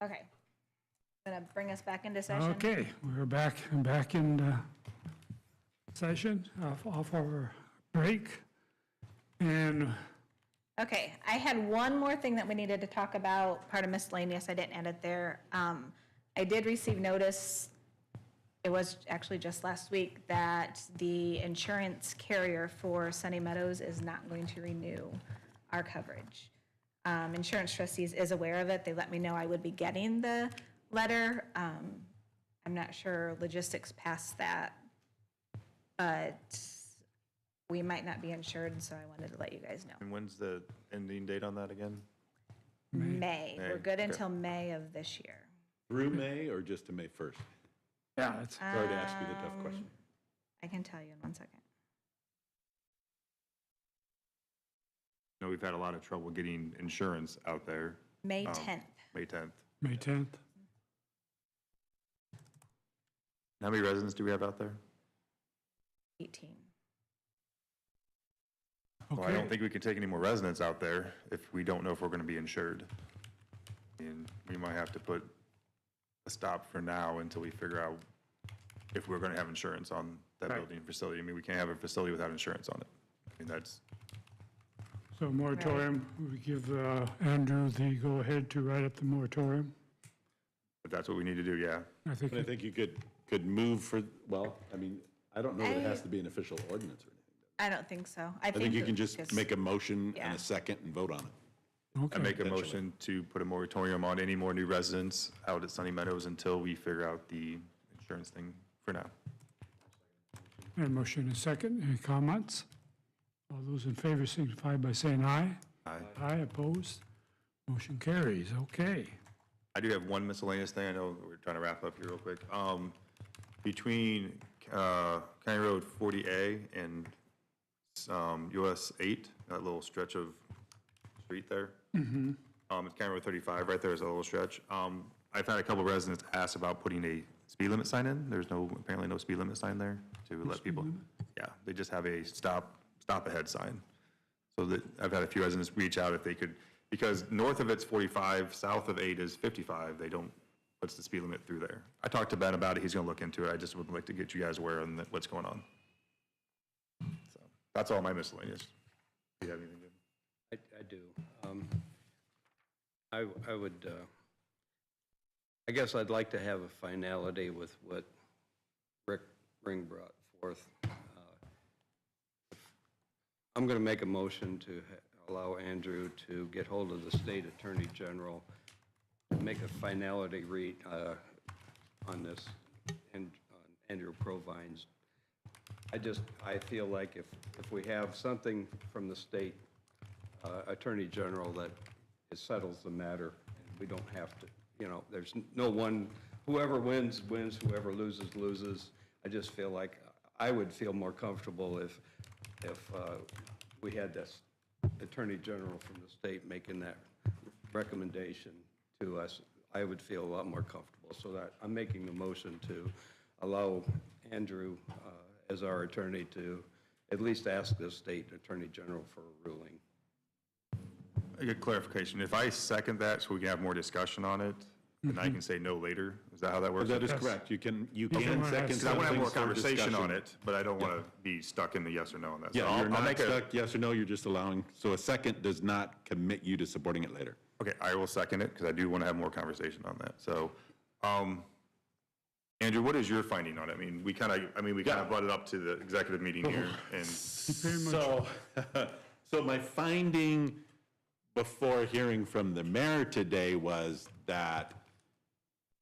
Okay. Gonna bring us back into session. Okay, we're back in session off our break. And Okay, I had one more thing that we needed to talk about, part of miscellaneous, I didn't add it there. I did receive notice, it was actually just last week, that the insurance carrier for Sunny Meadows is not going to renew our coverage. Insurance trustees is aware of it, they let me know I would be getting the letter. I'm not sure logistics past that, but we might not be insured, so I wanted to let you guys know. And when's the ending date on that again? May. We're good okay. until May of this year. Through May or just to May 1st? yeah, it's, Sorry to ask you the tough question. I can tell you in 1 second. You know, we've had a lot of trouble getting insurance out there. May 10th. May 10th. May 10th. How many residents do we have out there? 18. Well, I Okay. don't think we can take any more residents out there if we don't know if we're going to be insured. And we might have to put a stop for now until we figure out if we're going to have insurance on that Right. building facility. I mean, we can't have a facility without insurance on it. I mean, that's, So moratorium, we give Andrew the go-ahead to write up the moratorium. if that's what we need to do, yeah. I think, But I think you could move for, well, I mean, I don't know that it has to be an official ordinance or anything. I don't think so. I think you can just because- make a motion and Yeah. a second and vote on it. I okay, make a motion to put a moratorium on any more new residents out at Sunny Meadows until we figure out the insurance thing for now. and motion is second. Any comments? All those in favor signify by saying aye. Aye. Aye, opposed? Motion carries. Okay. I do have one miscellaneous thing. I know we're trying to wrap up here real quick. Between County Road 40A and US 8, that little stretch of street there. It's County Road 35, right there is a little stretch. I've had a couple residents ask about putting a speed limit sign in. There's apparently no speed limit sign there to let people. Yeah, they just have a stop ahead sign. So that, I've had a few residents reach out if they could, because north of it's 45, south of 8 is 55. They don't, what's the speed limit through there? I talked to Ben about it. He's going to look into it. I just would like to get you guys aware of what's going on. So that's all my miscellaneous. Do you have anything, Jim? I do. I would, I guess I'd like to have a finality with what Rick Ring brought forth. I'm going to make a motion to allow Andrew to get hold of the State Attorney General to make a finality read on this, and on Andrew Provine's. I feel like if we have something from the State Attorney General that it settles the matter, and we don't have to, you know, there's no one, whoever wins, wins, whoever loses, loses. I just feel like I would feel more comfortable if we had this Attorney General from the state making that recommendation to us. I would feel a lot more comfortable. So that I'm making the motion to allow Andrew as our attorney to at least ask the State Attorney General for a ruling. I get clarification. If I second that so we can have more discussion on it, then I can say no later. Is that how that works? That is correct. You can Okay. second Because I want to have more something for conversation on discussion. it, but I don't want to be stuck in the yes or no on that. So Yeah, I'll you're not make a- stuck, yes or no, you're just allowing, so a second does not commit you to supporting it later. Okay, I will second it because I do want to have more conversation on that. So, Andrew, what is your finding on it? I mean, we kind of brought it up to the executive meeting here, and So, so my finding before hearing from the mayor today was that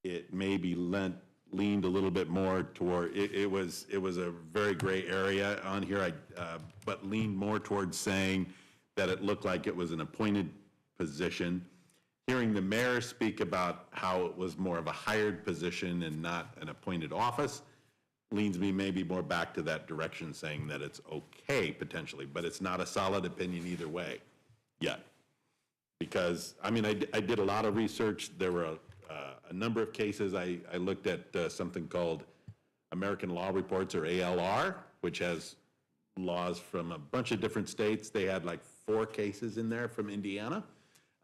it maybe leaned a little bit more toward, it was a very gray area on here, but leaned more towards saying that it looked like it was an appointed position. Hearing the mayor speak about how it was more of a hired position and not an appointed office leans me maybe more back to that direction, saying that it's okay potentially, but it's not a solid opinion either way yet. Because, I mean, I did a lot of research. There were a number of cases. I looked at something called American Law Reports, or ALR, which has laws from a bunch of different states. They had like 4 cases in there from Indiana.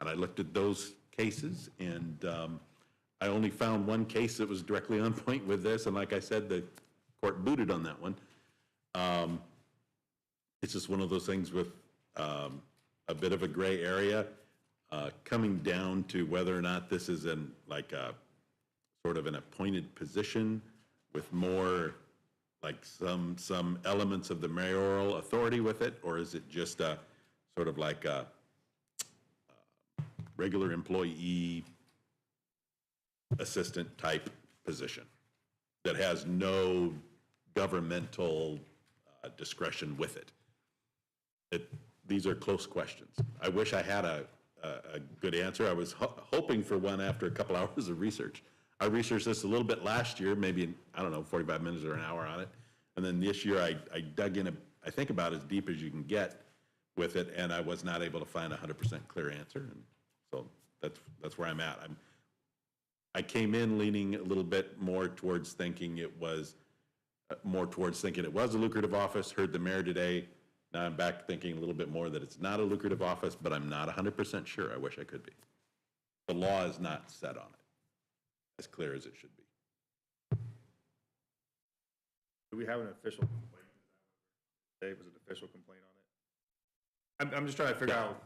And I looked at those cases, and I only found one case that was directly on point with this, and like I said, the court booted on that one. It's just one of those things with a bit of a gray area, coming down to whether or not this is like a sort of an appointed position with more like some elements of the mayoral authority with it, or is it just a sort of like a regular employee assistant type position that has no governmental discretion with it? These are close questions. I wish I had a good answer. I was hoping for one after a couple hours of research. I researched this a little bit last year, maybe, I don't know, 45 minutes or an hour on it. And then this year I dug in, I think about as deep as you can get with it, and I was not able to find a 100% clear answer. And so that's where I'm at. I came in leaning a little bit more towards thinking it was a lucrative office, heard the mayor today. Now I'm back thinking a little bit more that it's not a lucrative office, but I'm not 100% sure. I wish I could be. The law is not set on it as clear as it should be. Do we have an official complaint? Was it an official complaint on it? I'm just trying to figure out.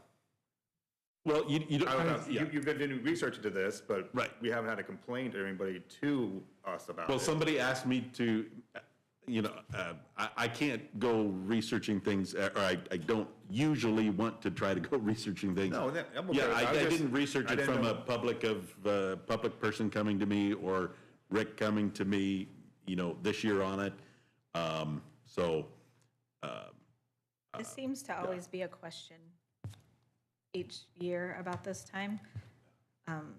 Well, You've been doing research into this, but Right. we haven't had a complaint or anybody to us about it. Well, somebody asked me to, I can't go researking things, or I don't usually want to try to go researching things. No, I'm okay. Yeah, I just- didn't research I it didn't from know. a public person coming to me or Rick coming to me, this year on it. This seems to always be a question each year about this time. I'm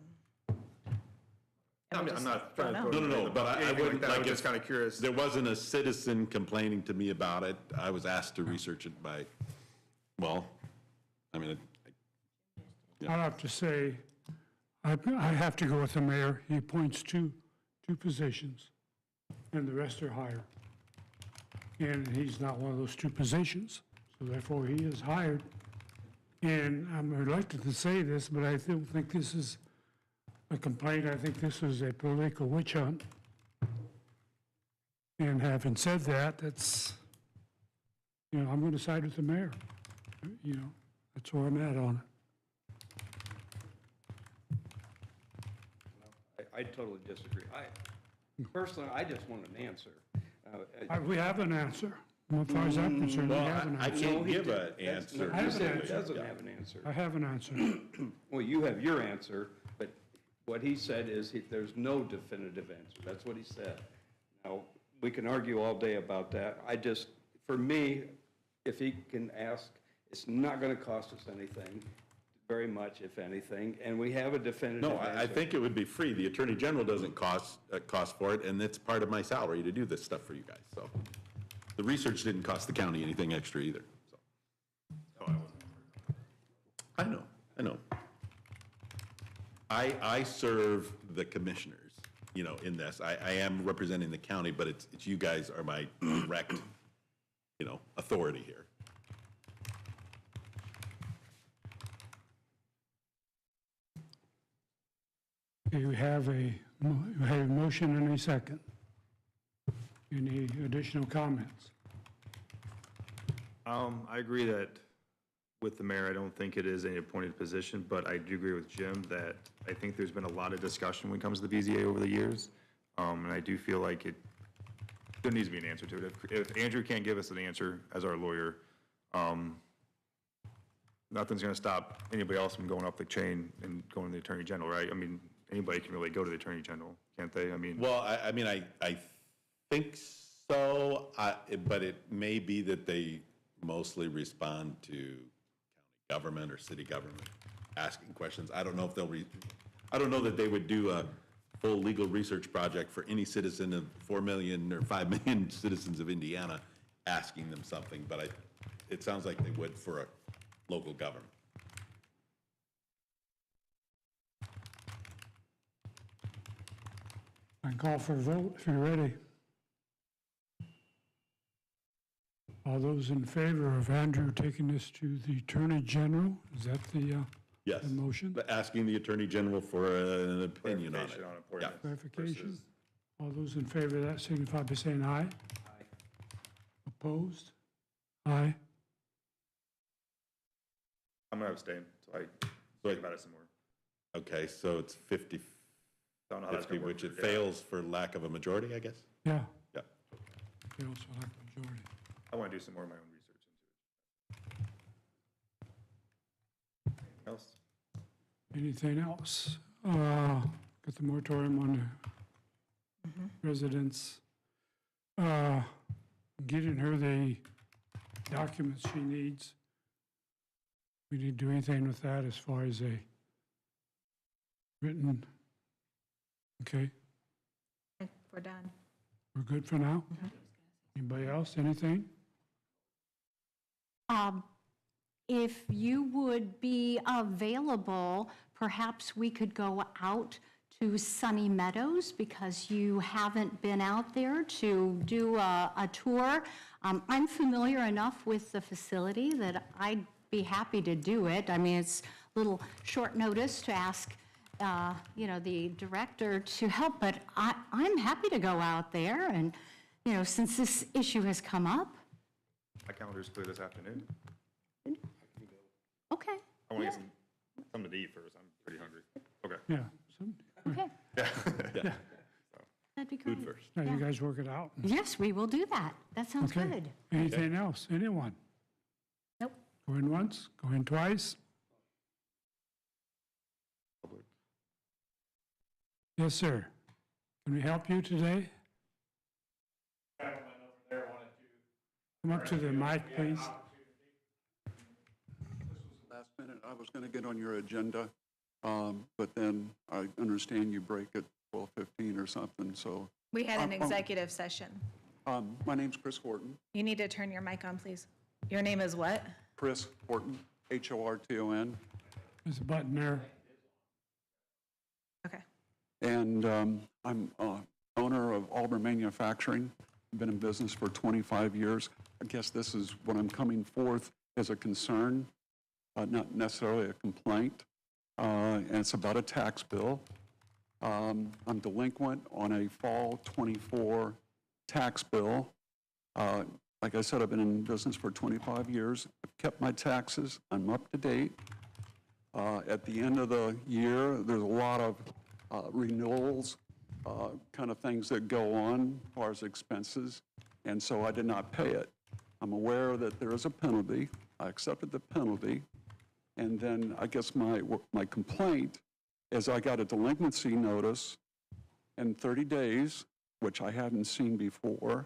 not trying to. don't throw know. anything No, but I anything like wouldn't, that. I like, was just if kind of curious. there wasn't a citizen complaining to me about it, I was asked to research it by, well, I mean, I'll have to say, I have to go with the mayor. He appoints two positions, and the rest are hired. And he's not one of those two positions, so therefore he is hired. And I'm reluctant to say this, but I don't think this is a complaint. I think this is a political witch hunt. And having said that, that's, I'm going to side with the mayor. That's where I'm at on it. I totally disagree. Personally, I just want an answer. We have an answer. As far as I'm concerned, we well, have an I answer. can't give an answer. I have an He answer. doesn't have an answer. I have an answer. Well, you have your answer, but what he said is there's no definitive answer. That's what he said. Now, we can argue all day about that. For me, if he can ask, it's not going to cost us anything, very much, if anything, and we have a definitive No, answer. I think it would be free. The Attorney General doesn't cost for it, and it's part of my salary to do this stuff for you guys, so. The research didn't cost the county anything extra either, so. I know. I serve the commissioners, in this. I am representing the county, but it's you guys are my direct, authority here. Okay, we have a motion and a second. Any additional comments? I agree that with the mayor, I don't think it is an appointed position, but I do agree with Jim that I think there's been a lot of discussion when it comes to the BZA over the years. And I do feel like there needs to be an answer to it. If Andrew can't give us an answer as our lawyer, nothing's going to stop anybody else from going up the chain and going to the Attorney General, right? I mean, anybody can really go to the Attorney General, can't they? I mean. Well, I think so, but it may be that they mostly respond to county government or city government asking questions. I don't know if I don't know that they would do a full legal research project for any citizen of 4 million or 5 million citizens of Indiana asking them something, but it sounds like they would for a local government. I can call for a vote if you're ready. All those in favor of Andrew taking this to the Attorney General, is that the Yes. The motion? Asking the Attorney General for an opinion on it. Clarification on appointments Clarification? versus- All those in favor of that signify by saying aye. Opposed? Aye. I'm gonna abstain, so I think about it some more. Okay, so it's 50, Don't know how that's 50, gonna work. which it for- fails for lack of a majority, I guess? Yeah. Yeah. They also like majority. I wanna do some more of my own research into it. Anything else? Anything else? Got the moratorium on the residents. Getting her the documents she needs. We need to do anything with that as far as a written, okay, We're done. we're good for now? Anybody else, anything? If you would be available, perhaps we could go out to Sunny Meadows because you haven't been out there to do a tour. I'm familiar enough with the facility that I'd be happy to do it. I mean, it's a little short notice to ask, the director to help, but I'm happy to go out there and, since this issue has come up. My calendar's clear this afternoon. Okay, I wanna get something to eat first, I'm pretty hungry. Okay. Yeah, some, okay. yeah, That'd be great. Food first. now you guys work it out. Yes, we will do that. That sounds Okay. good. Anything else, anyone? Nope. Going once, going twice? Yes, sir. Can we help you today? Come up to the mic, please. Last minute, I was going to get on your agenda, but then I understand you break at 12:15 or something, so. We had an executive session. My name's Chris Horton. You need to turn your mic on, please. Your name is what? Chris Horton, Horton. There's a button there. Okay. And I'm owner of Auburn Manufacturing. I've been in business for 25 years. I guess this is what I'm coming forth as a concern, not necessarily a complaint. And it's about a tax bill. I'm delinquent on a fall '24 tax bill. Like I said, I've been in business for 25 years. I've kept my taxes. I'm up to date. At the end of the year, there's a lot of renewals, kind of things that go on as far as expenses, and so I did not pay it. I'm aware that there is a penalty. I accepted the penalty, and then I guess my complaint is I got a delinquency notice in 30 days, which I hadn't seen before,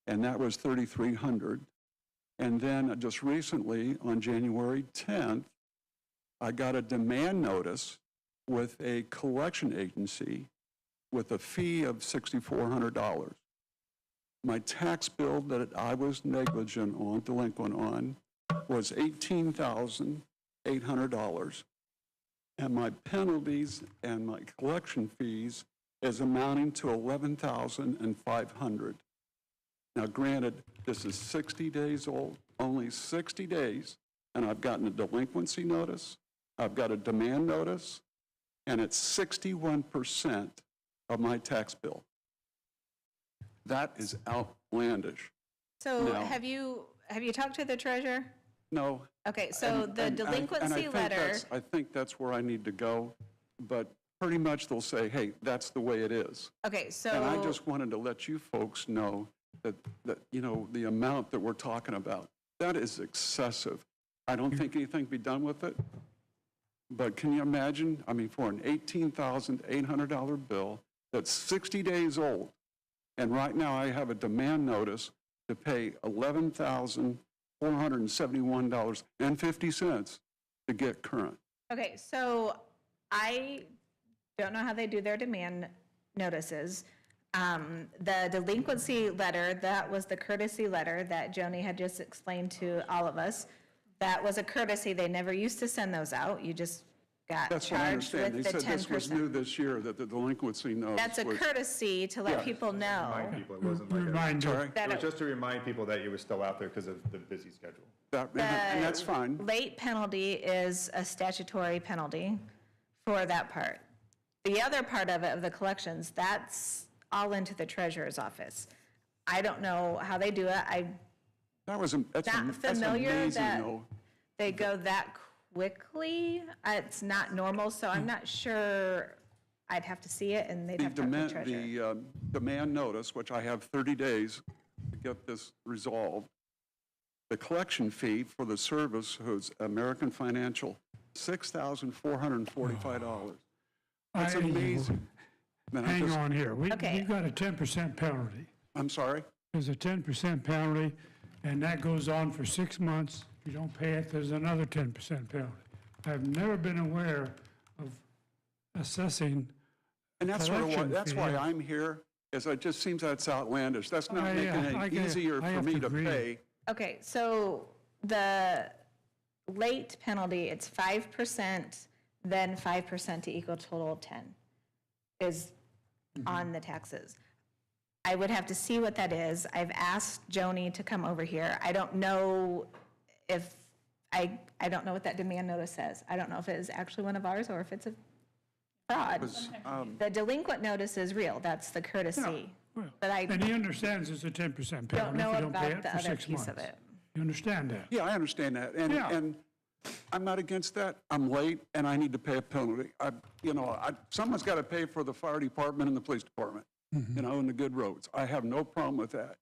and that was $3,300. And then just recently, on January 10th, I got a demand notice with a collection agency with a fee of $6,400. My tax bill that I was negligent on, delinquent on, was $18,800. And my penalties and my collection fees is amounting to $11,500. Now granted, this is 60 days old, only 60 days, and I've gotten a delinquency notice, I've got a demand notice, and it's 61% of my tax bill. That is outlandish. So No. have you talked to the treasurer? No. Okay, so and- the and I delinquency think letter, I think that's where I need to go, but pretty much they'll say, hey, that's the way it is. okay, so. And I just wanted to let you folks know that the amount that we're talking about, that is excessive. I don't think anything can be done with it. But can you imagine, I mean, for an $18,800 bill that's 60 days old, and right now I have a demand notice to pay $11,471.50 to get current. Okay, so I don't know how they do their demand notices. The delinquency letter, that was the courtesy letter that Joni had just explained to all of us. That was a courtesy. They never used to send those out. You just got That's what I charged understand. with They the said this was new 10%. this year, that the delinquency notice That's a was- courtesy to let people know Remind people, it wasn't like a, Reminder. Sorry? that it was it- just to remind people that you were still out there because of the busy schedule. And that's fine. late penalty is a statutory penalty for that part. The other part of it, of the collections, that's all into the treasurer's office. I don't know how they do it. I'm That's not familiar amazing, that though. they go that quickly. It's not normal, so I'm not sure. I'd have to see it, and they'd have to talk to the treasurer. The demand notice, which I have 30 days to get this resolved, the collection fee for the service, who's American Financial, $6,445. That's I- amazing. And I Hang just- on here. Okay. We've got a 10% penalty. I'm sorry? There's a 10% penalty, and that goes on for 6 months. If you don't pay it, there's another 10% penalty. I've never been aware of assessing. And that's Collection that's fee, why yeah. I'm here, is it just seems that's outlandish. That's not Yeah, making I it get it. easier I for have me to to agree. pay. Okay, so the late penalty, it's 5%, then 5% to equal total of 10 is on the taxes. I would have to see what that is. I've asked Joni to come over here. I don't know if, I don't know what that demand notice says. I don't know if it is actually one of ours or if it's a fraud. The delinquent notice is real, that's the courtesy. Well, But I And he understands it's a 10% penalty don't if know you don't pay about it the for other 6 piece months. of it. You understand that? Yeah, I understand that. Yeah. And I'm not against that. I'm late and I need to pay a penalty. Someone's got to pay for the fire department and the police department, and the good roads. I have no problem with that.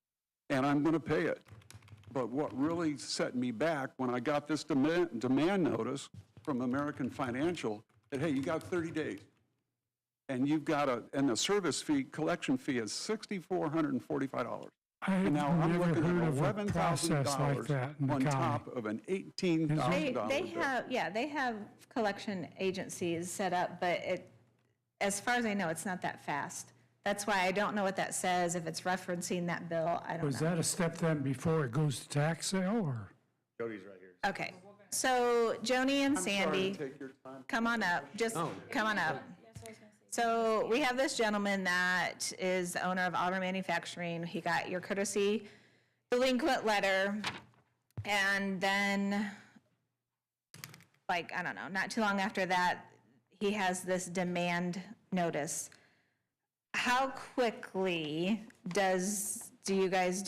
And I'm going to pay it. But what really set me back when I got this demand notice from American Financial, that, hey, you got 30 days. And you've got and the service fee, collection fee is $6,445. I've And now I'm never looking heard at of a process like that in $11,000 the on county. top of an $18,000 They bill. have, yeah, they have collection agencies set up, but as far as I know, it's not that fast. That's why I don't know what that says, if it's referencing that bill, I don't Was know. that a step then before it goes to tax sale, or? Jody's right here. Okay, so Joni and I'm sorry Sandy, to take your time. come on up, just come on up. So we have this gentleman that is the owner of Auburn Manufacturing. He got your courtesy delinquent letter, and then, like, I don't know, not too long after that, he has this demand notice. How quickly do you guys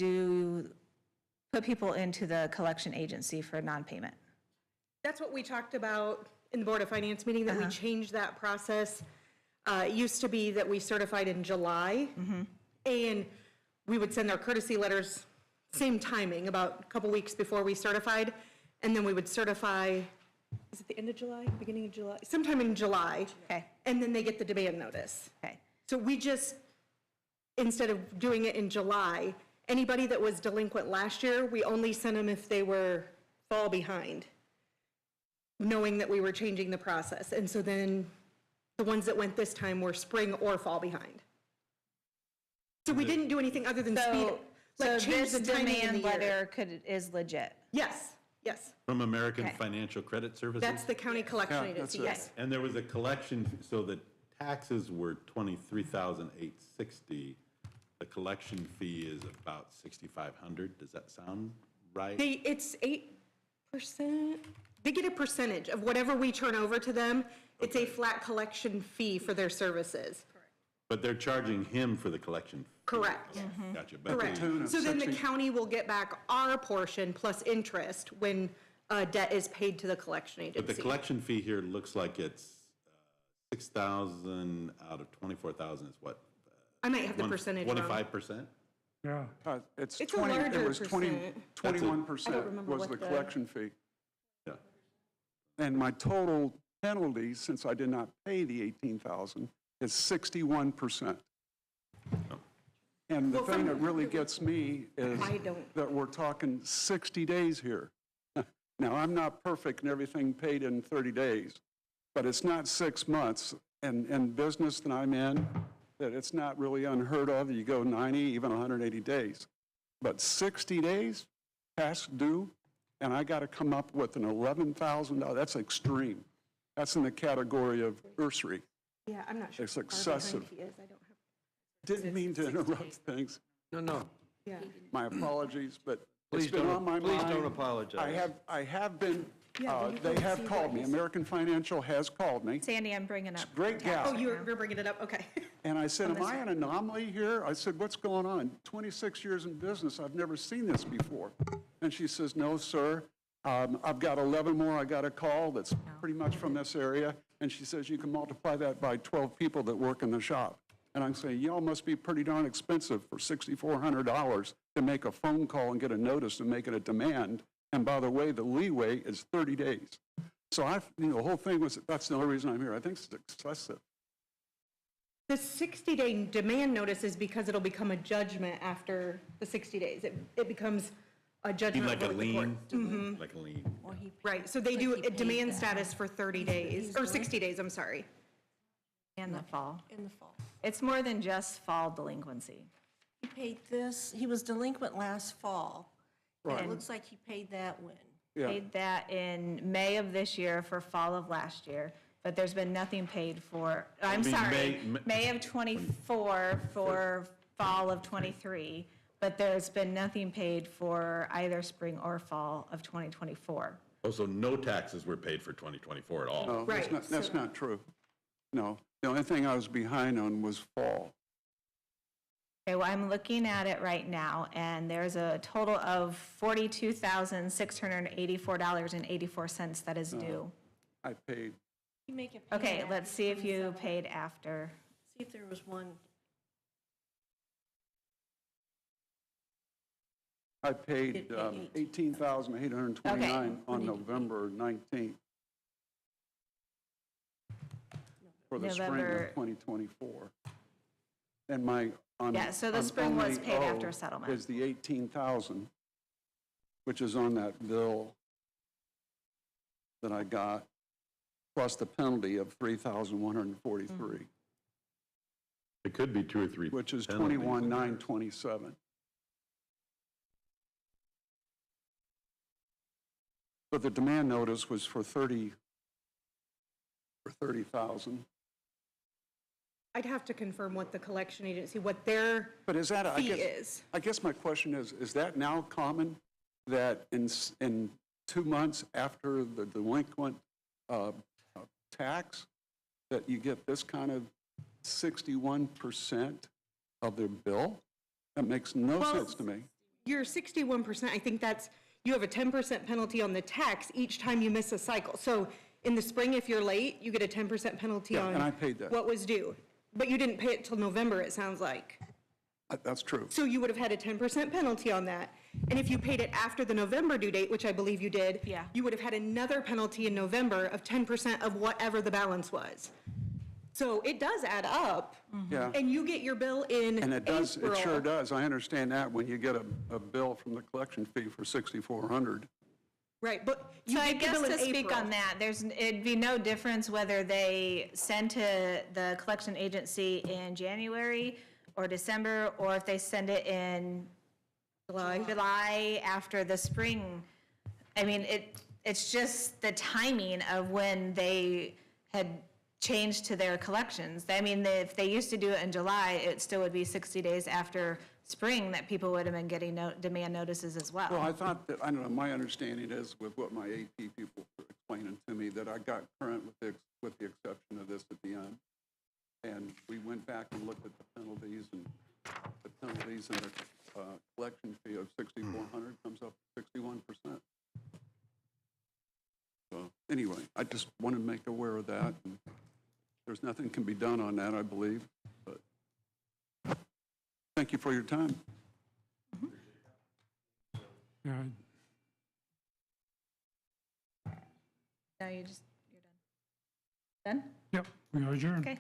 put people into the collection agency for non-payment? That's what we talked about in the Board of Finance meeting, that we changed that process. It used to be that we certified in July, and we would send our courtesy letters, same timing, about a couple weeks before we certified, and then we would certify, is it the end of July, beginning of July? Sometime in July. Okay. And then they get the demand notice. Okay, So we just, instead of doing it in July, anybody that was delinquent last year, we only sent them if they were fall behind, knowing that we were changing the process. And so then the ones that went this time were spring or fall behind. So we didn't do anything other than speed, so like change this the timing in demand the year. letter is legit? Yes, yes. From American Okay. Financial Credit Services? That's the county collection Yeah, that's agency, it. yes. And there was a collection, so the taxes were $23,860. The collection fee is about $6,500. Does that sound right? It's 8%, they get a percentage of whatever we turn over to them. It's a flat collection fee for their services. But they're charging him for the collection fee. Correct. Gotcha. But Correct. tune of So then the 60 county will get back our portion plus interest when debt is paid to the collection But the agency. collection fee here looks like it's 6,000 out of 24,000 is what? I might have the percentage wrong. 25%? Yeah. It's a 20, it larger was 21% I don't remember was what the the- collection fee. Yeah. And my total penalty, since I did not pay the 18,000, is 61%. And the thing that really gets me is I don't- that we're talking 60 days here. Now, I'm not perfect and everything paid in 30 days, but it's not 6 months. And in business that I'm in, that it's not really unheard of, you go 90, even 180 days. But 60 days past due, and I got to come up with an $11,000, that's extreme. That's in the category of usury. Yeah, I'm not sure. It's how far behind excessive. he is. I don't have, Didn't mean to interrupt things. No. yeah. My apologies, but it's Please been don't- on my mind. please don't apologize. I have been, Yeah, but you they can have see called what me. he's- American Financial has called me. Sandy, I'm bringing up. Great gal. Oh, you're bringing it up, okay. And I said, am I an anomaly here? I said, what's going on? 26 years in business, I've never seen this before. And she says, no, sir, I've got 11 more I got to call that's pretty much from this area. And she says, you can multiply that by 12 people that work in the shop. And I'm saying, y'all must be pretty darn expensive for $6,400 to make a phone call and get a notice and make it a demand. And by the way, the leeway is 30 days. So the whole thing was, that's the only reason I'm here. I think it's excessive. The 60-day demand notice is because it'll become a judgment after the 60 days. It becomes a judgment. Like a over the court. lien? Like a lien. Right, so they do a demand status for 30 days, or 60 days, I'm sorry. In the fall. In the fall. It's more than just fall delinquency. He paid this, he was delinquent last fall. And it looks like he paid that when? Yeah. Paid that in May of this year for fall of last year, but there's been nothing paid for, I'm mean, sorry, May- May of '24 for fall of '23, but there's been nothing paid for either spring or fall of 2024. Oh, so no taxes were paid for 2024 at all? No, Right, that's not true. No, the only thing I was behind on was fall. Okay, well, I'm looking at it right now, and there's a total of $42,684.84 that is due. I paid, You make it pay Okay, after let's see if you 27. paid after. See if there was one. I paid Did pay $18,829 Okay. on November 19th for the spring November- of 2024. And my, on. Yeah, so the I'm spring was only paid after owed settlement. Is the 18,000, which is on that bill that I got, plus the penalty of 3,143, It could be 2 or 3. which is penalties. 21,927. But the demand notice was for 30,000. I'd have to confirm what the collection agency, what their But is that, fee is. I guess my question is that now common that in 2 months after the delinquent tax, that you get this kind of 61% of their bill? That makes no Well, sense to me. Your 61%, I think that's, you have a 10% penalty on the tax each time you miss a cycle. So in the spring, if you're late, you get a 10% penalty Yeah, on. and I paid that. What was due. But you didn't pay it till November, it sounds like. That's true. So you would have had a 10% penalty on that. And if you paid it after the November due date, which I believe you did. Yeah. You would have had another penalty in November of 10% of whatever the balance was. So it does add up. Yeah. And you get your bill in And it does, it sure April. does. I understand that when you get a bill from the collection fee for $6,400. Right, but you So I get your guess bill in to speak April. on that, it'd be no difference whether they send to the collection agency in January or December, or if they send it in July after the spring. I mean, it's just the timing of when they had changed to their collections. I mean, if they used to do it in July, it still would be 60 days after spring that people would have been getting demand notices as well. Well, I thought that, I don't know, my understanding is with what my AP people were explaining to me, that I got current with the exception of this at the end. And we went back and looked at the penalties and the collection fee of 6,400 comes up to 61%. So anyway, I just wanted to make aware of that. And there's nothing can be done on that, I believe, but thank you for your time. Yeah, No, you're done. Done? yep, we are adjourned. Okay.